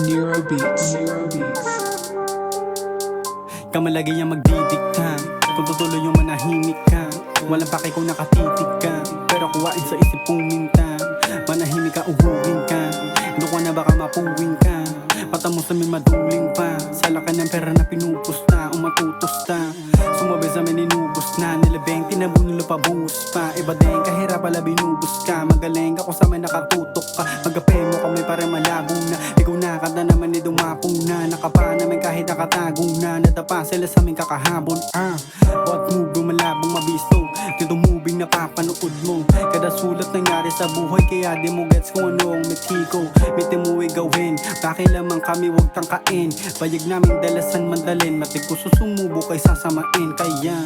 Nero Beats. Kamalagi ang magdidikta, kung tutuloy yung manahimik ka. Walang pake kung nakatitig ka, pero kuwain sa isip puminta. Manahimik ka, uhuwin ka, doon ka na baka mapuwing ka. Mata mo sa may maduling pa, sala ka ng pera na pinupusta, umatutusta. Sumabay sa may ninubos na, nilabeng tinabong nilo pabuhos pa. Iba din kahirap pala binubos ka, magaling ka kung sa may nakatutok ka. Magape mo kami para malabo na, ikaw na kanta naman ni dumapong na. Nakapa naman kahit nakatagong na, nadapa sila sa aming kakahabol. Bawat move malabong mabisto, dito moving na papanood mo. Kada sulat nangyari sa buhay, kaya di mo gets kung ano ang metiko. Biti mo gawin, pakilamang kami wag tangkain. Bayag namin dalasan mandalin, matikuso sumubo kay sasamain. Kaya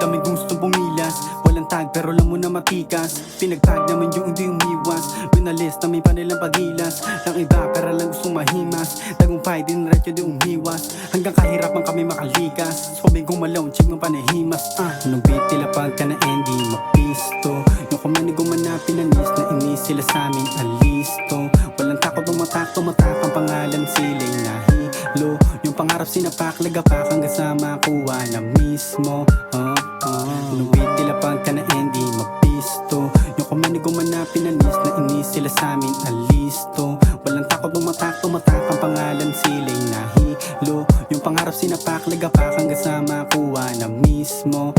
kami gustong pumilas, walang tag pero alam mo na matikas. Pinagtag naman yung hindi umiwas, winalis namin pa nilang pagilas. Lang iba pero lang gustong mahimas, tagumpay din retyo di umiwas. Hanggang kahirapan kami makalikas, sabi gumalaw chip ng panahimas. Nung beat tilapag ka na hindi mapisto, yung kumanig gumanapin na nis na inis sila sa amin alisto. Walang takot umatak, tumatak ang pangalan siling nahilo. Yung pangarap sinapak, lagapak hanggang sa makuha na mismo. Nung beat tilapag ka na hindi mapisto, yung kumanig gumanapin na nis na inis sila sa amin alisto. Walang takot umatak, tumatak ang pangalan siling nahilo. Yung pangarap sinapak, lagapak hanggang sa makuha na mismo.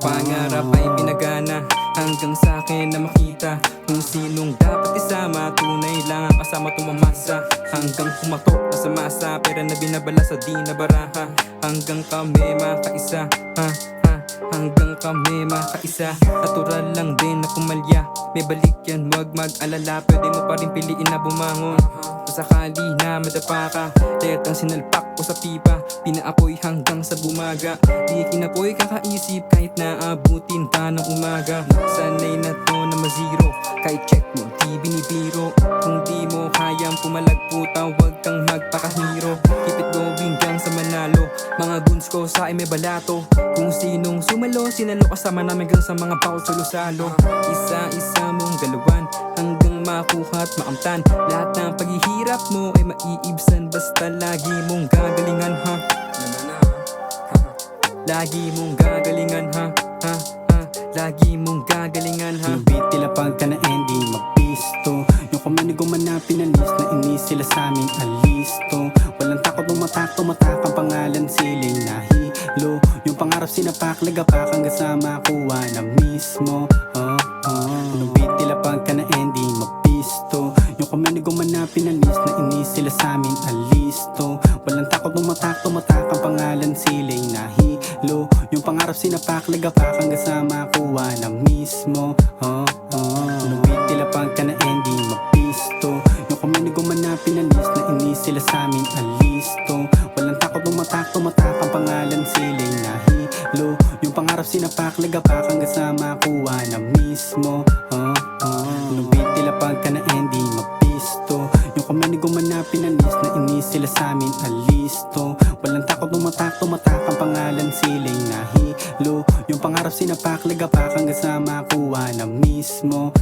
Pangarap ay pinagana hanggang sa akin na makita kung sinong dapat isama. Tunay lang ang kasama tumamasa, hanggang kumatok na sa masa. Pera na binabala sa di na baraha, hanggang kami makaisa. Hanggang kami makaisa. Natural lang din na pumalya, may balik yan wag mag-alala. Pwede mo pa rin piliin na bumangon sa sakali na madapa ka. Letang sinalpak ko sa pipa, pinaapoy hanggang sa bumaga. Di kinapoy kakaisip kahit naabutin pa ng umaga. Sanay na to na mazero, kahit check mo di binibiro. Kung di mo kayang pumalagputa, wag kang magpakahiro. Keep it going gang sa manalo, mga guns ko sa may balato. Kung sinong sumalo, sinalo kasama namin hanggang sa mga bawat salo-salo. Isa-isa mong galawan hanggang makuha at maamtan. Lahat ng paghihirap mo ay maiibsan, basta lagi mong gagalingan ha. Lagi mong gagalingan ha. Lagi mong gagalingan ha. Yung beat tilapag ka na hindi mapisto, yung kumanig gumanapin na nis na inis sila sa amin alisto. Walang takot umatak, tumatak ang pangalan siling nahilo. Yung pangarap sinapak, lagapak hanggang sa makuha na mismo. Yung beat tilapag ka na hindi mapisto, yung kumanig gumanapin na nis na inis sila sa amin alisto. Walang takot umatak, tumatak ang pangalan siling nahilo. Yung pangarap sinapak, lagapak hanggang sa makuha na mismo. Yung beat tilapag ka na hindi mapisto, yung kumanig gumanapin na nis na inis sila sa amin alisto. Walang takot umatak, tumatak ang pangalan siling nahilo. Yung pangarap sinapak, lagapak hanggang sa makuha na mismo. Yung beat tilapag ka na hindi mapisto, yung kumanig gumanapin na nis na inis sila sa amin alisto. Walang takot umatak, tumatak ang pangalan siling nahilo. Yung pangarap sinapak, lagapak hanggang sa makuha na mismo.